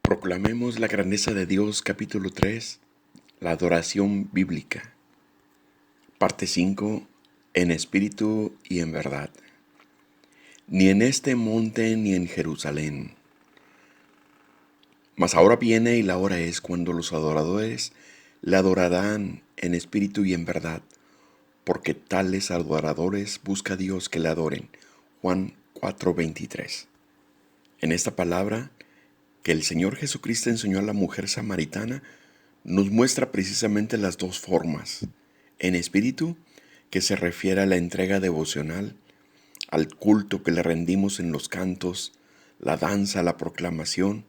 Proclamemos la grandeza de Dios, capítulo 3, la adoración bíblica. Parte 5, en espíritu y en verdad. Ni en este monte ni en Jerusalén. Mas ahora viene y la hora es cuando los adoradores le adorarán en espíritu y en verdad, porque tales adoradores busca Dios que le adoren. Juan 4:23. En esta palabra que el Señor Jesucristo enseñó a la mujer samaritana, nos muestra precisamente las dos formas. En espíritu, que se refiere a la entrega devocional, al culto que le rendimos en los cantos, la danza, la proclamación,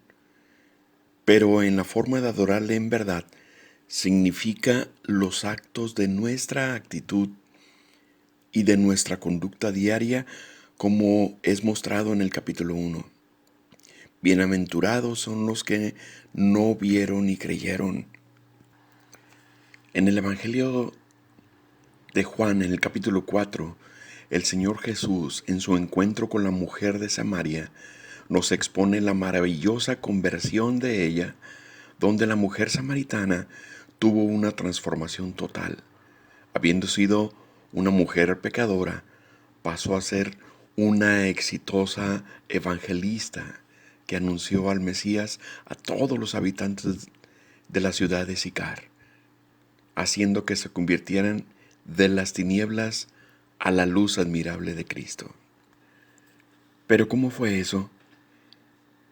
pero en la forma de adorarle en verdad, significa los actos de nuestra actitud y de nuestra conducta diaria, como es mostrado en el capítulo 1. Bienaventurados son los que no vieron ni creyeron. En el Evangelio de Juan, en el capítulo 4, el Señor Jesús, en su encuentro con la mujer de Samaria, nos expone la maravillosa conversión de ella, donde la mujer samaritana tuvo una transformación total. Habiendo sido una mujer pecadora, pasó a ser una exitosa evangelista que anunció al Mesías a todos los habitantes de la ciudad de Sicar, haciendo que se convirtieran de las tinieblas a la luz admirable de Cristo. Pero ¿cómo fue eso?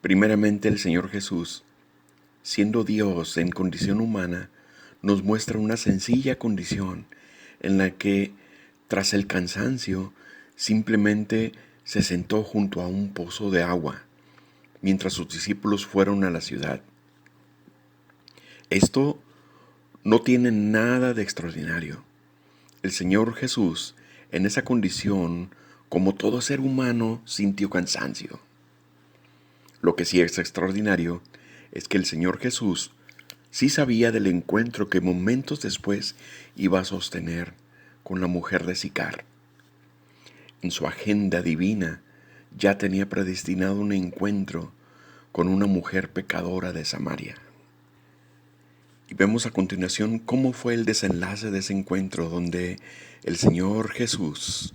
Primeramente el Señor Jesús, siendo Dios en condición humana, nos muestra una sencilla condición en la que, tras el cansancio, simplemente se sentó junto a un pozo de agua, mientras sus discípulos fueron a la ciudad. Esto no tiene nada de extraordinario. El Señor Jesús, en esa condición, como todo ser humano, sintió cansancio. Lo que sí es extraordinario es que el Señor Jesús sí sabía del encuentro que momentos después iba a sostener con la mujer de Sicar. En su agenda divina ya tenía predestinado un encuentro con una mujer pecadora de Samaria. Y vemos a continuación cómo fue el desenlace de ese encuentro, donde el Señor Jesús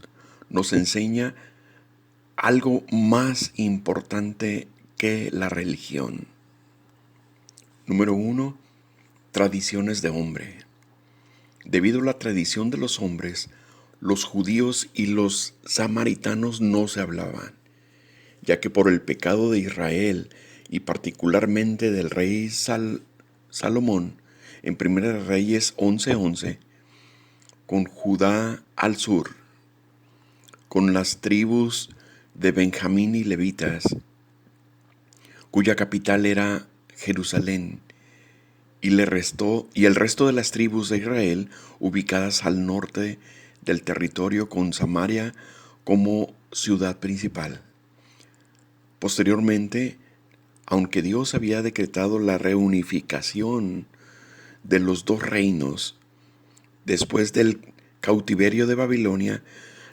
nos enseña algo más importante que la religión. Número 1, tradiciones de hombre. Debido a la tradición de los hombres, los judíos y los samaritanos no se hablaban, ya que por el pecado de Israel y particularmente del rey Salomón, en 1 Reyes 11:11, con Judá al sur, con las tribus de Benjamín y levitas, cuya capital era Jerusalén, y el resto de las tribus de Israel ubicadas al norte del territorio, con Samaria como ciudad principal. Posteriormente, aunque Dios había decretado la reunificación de los dos reinos, después del cautiverio de Babilonia,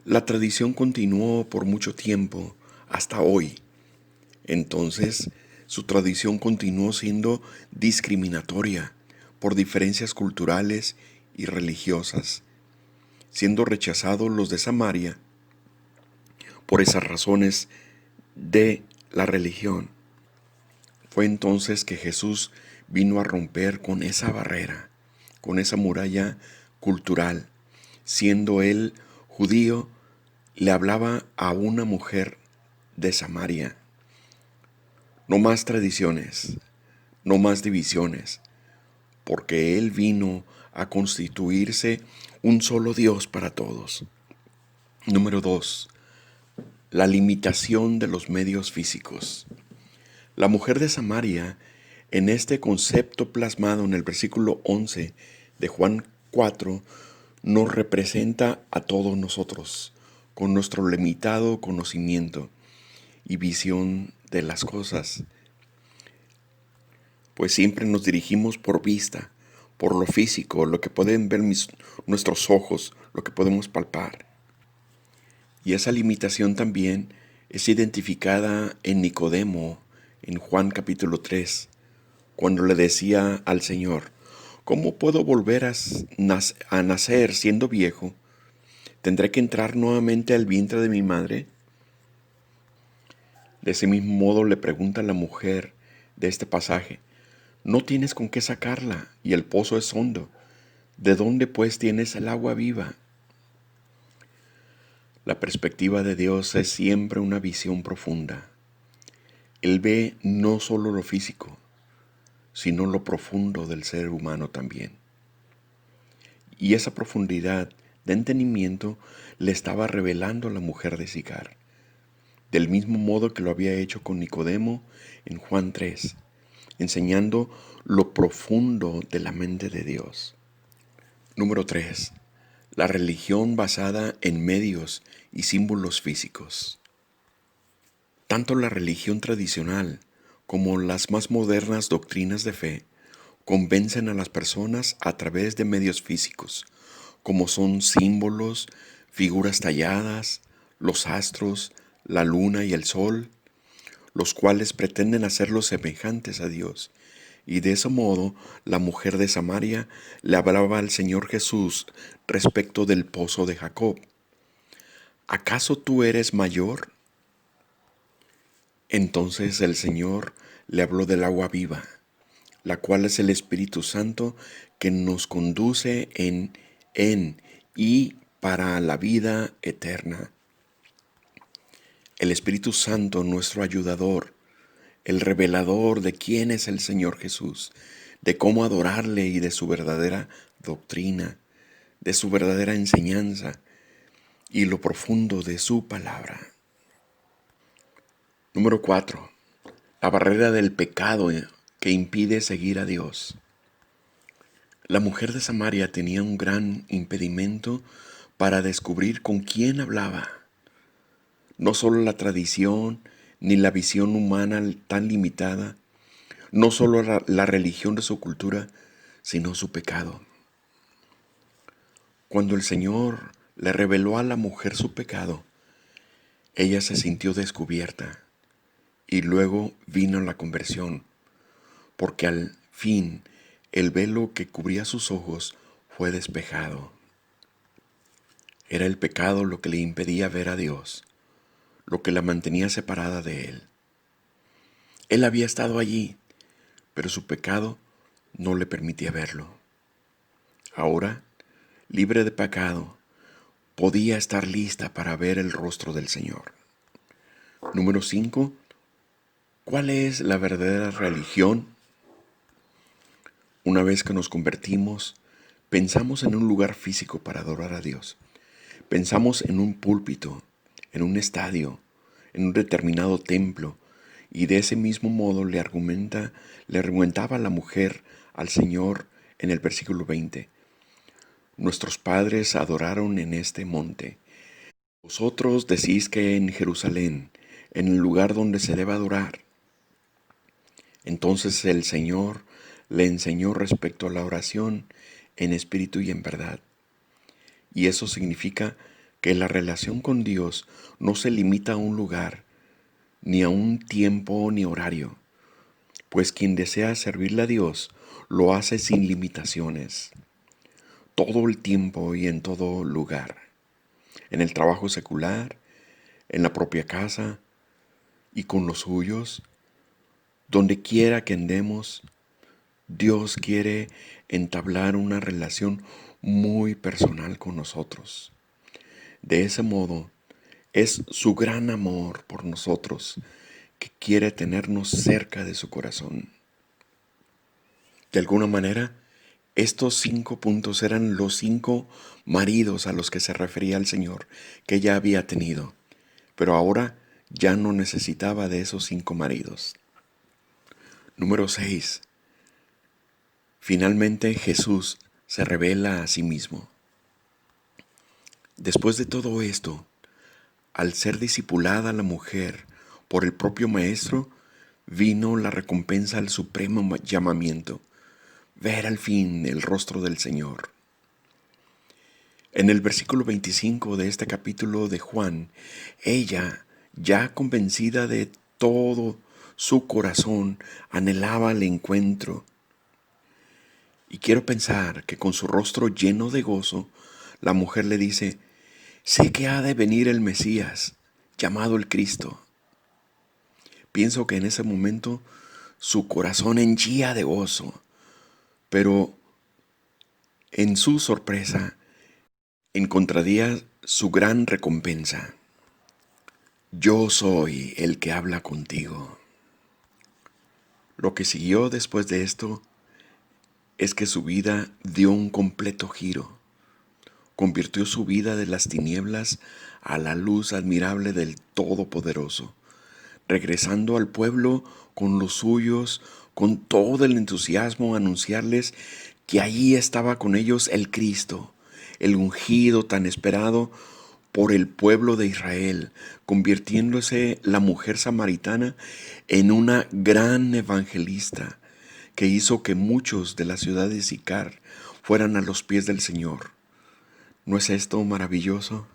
la tradición continuó por mucho tiempo, hasta hoy. Entonces, su tradición continuó siendo discriminatoria por diferencias culturales y religiosas, siendo rechazados los de Samaria por esas razones de la religión. Fue entonces que Jesús vino a romper con esa barrera, con esa muralla cultural. Siendo él judío, le hablaba a una mujer de Samaria. No más tradiciones, no más divisiones, porque él vino a constituirse un solo Dios para todos. Número 2. La limitación de los medios físicos. La mujer de Samaria, en este concepto plasmado en el versículo 11 de Juan 4, nos representa a todos nosotros, con nuestro limitado conocimiento y visión de las cosas, pues siempre nos dirigimos por vista, por lo físico, lo que pueden ver nuestros ojos, lo que podemos palpar. Y esa limitación también es identificada en Nicodemo, en Juan capítulo 3, cuando le decía al Señor, ¿cómo puedo volver a nacer siendo viejo? ¿Tendré que entrar nuevamente al vientre de mi madre? De ese mismo modo le pregunta a la mujer de este pasaje, no tienes con qué sacarla y el pozo es hondo. ¿De dónde pues tienes el agua viva? La perspectiva de Dios es siempre una visión profunda. Él ve no solo lo físico, sino lo profundo del ser humano también. Y esa profundidad de entendimiento le estaba revelando a la mujer de Sicar, del mismo modo que lo había hecho con Nicodemo en Juan 3, enseñando lo profundo de la mente de Dios. Número 3. La religión basada en medios y símbolos físicos. Tanto la religión tradicional como las más modernas doctrinas de fe convencen a las personas a través de medios físicos, como son símbolos, figuras talladas, los astros, la luna y el sol, los cuales pretenden hacerlos semejantes a Dios. Y de ese modo la mujer de Samaria le hablaba al Señor Jesús respecto del pozo de Jacob. ¿Acaso tú eres mayor? Entonces el Señor le habló del agua viva, la cual es el Espíritu Santo que nos conduce en y para la vida eterna. El Espíritu Santo, nuestro ayudador, el revelador de quién es el Señor Jesús, de cómo adorarle y de su verdadera doctrina, de su verdadera enseñanza y lo profundo de su palabra. Número 4. La barrera del pecado que impide seguir a Dios. La mujer de Samaria tenía un gran impedimento para descubrir con quién hablaba. No solo la tradición ni la visión humana tan limitada, no solo la religión de su cultura, sino su pecado. Cuando el Señor le reveló a la mujer su pecado, ella se sintió descubierta y luego vino la conversión, porque al fin el velo que cubría sus ojos fue despejado. Era el pecado lo que le impedía ver a Dios, lo que la mantenía separada de Él. Él había estado allí, pero su pecado no le permitía verlo. Ahora, libre de pecado, podía estar lista para ver el rostro del Señor. Número 5. ¿Cuál es la verdadera religión? Una vez que nos convertimos, pensamos en un lugar físico para adorar a Dios. Pensamos en un púlpito, en un estadio, en un determinado templo, y de ese mismo modo le argumentaba la mujer al Señor en el versículo 20. Nuestros padres adoraron en este monte. Vosotros decís que en Jerusalén, en el lugar donde se debe adorar. Entonces el Señor le enseñó respecto a la oración en espíritu y en verdad. Y eso significa que la relación con Dios no se limita a un lugar, ni a un tiempo ni horario, pues quien desea servirle a Dios lo hace sin limitaciones, todo el tiempo y en todo lugar, en el trabajo secular, en la propia casa y con los suyos, donde quiera que andemos. Dios quiere entablar una relación muy personal con nosotros. De ese modo, es su gran amor por nosotros que quiere tenernos cerca de su corazón. De alguna manera, estos 5 puntos eran los 5 maridos a los que se refería el Señor que ya había tenido, pero ahora ya no necesitaba de esos 5 maridos. Número 6. Finalmente Jesús se revela a sí mismo. Después de todo esto, al ser discipulada la mujer por el propio Maestro, vino la recompensa al supremo llamamiento, ver al fin el rostro del Señor. En el versículo 25 de este capítulo de Juan, ella, ya convencida de todo Su corazón anhelaba el encuentro. Y quiero pensar que con su rostro lleno de gozo, la mujer le dice, sé que ha de venir el Mesías, llamado el Cristo. Pienso que en ese momento su corazón henchía de gozo, pero en su sorpresa encontraría su gran recompensa. Yo soy el que habla contigo. Lo que siguió después de esto es que su vida dio un completo giro. Convirtió su vida de las tinieblas a la luz admirable del Todopoderoso, regresando al pueblo con los suyos, con todo el entusiasmo, a anunciarles que allí estaba con ellos el Cristo, el ungido tan esperado por el pueblo de Israel, convirtiéndose la mujer samaritana en una gran evangelista que hizo que muchos de la ciudad de Sicar fueran a los pies del Señor. ¿No es esto maravilloso?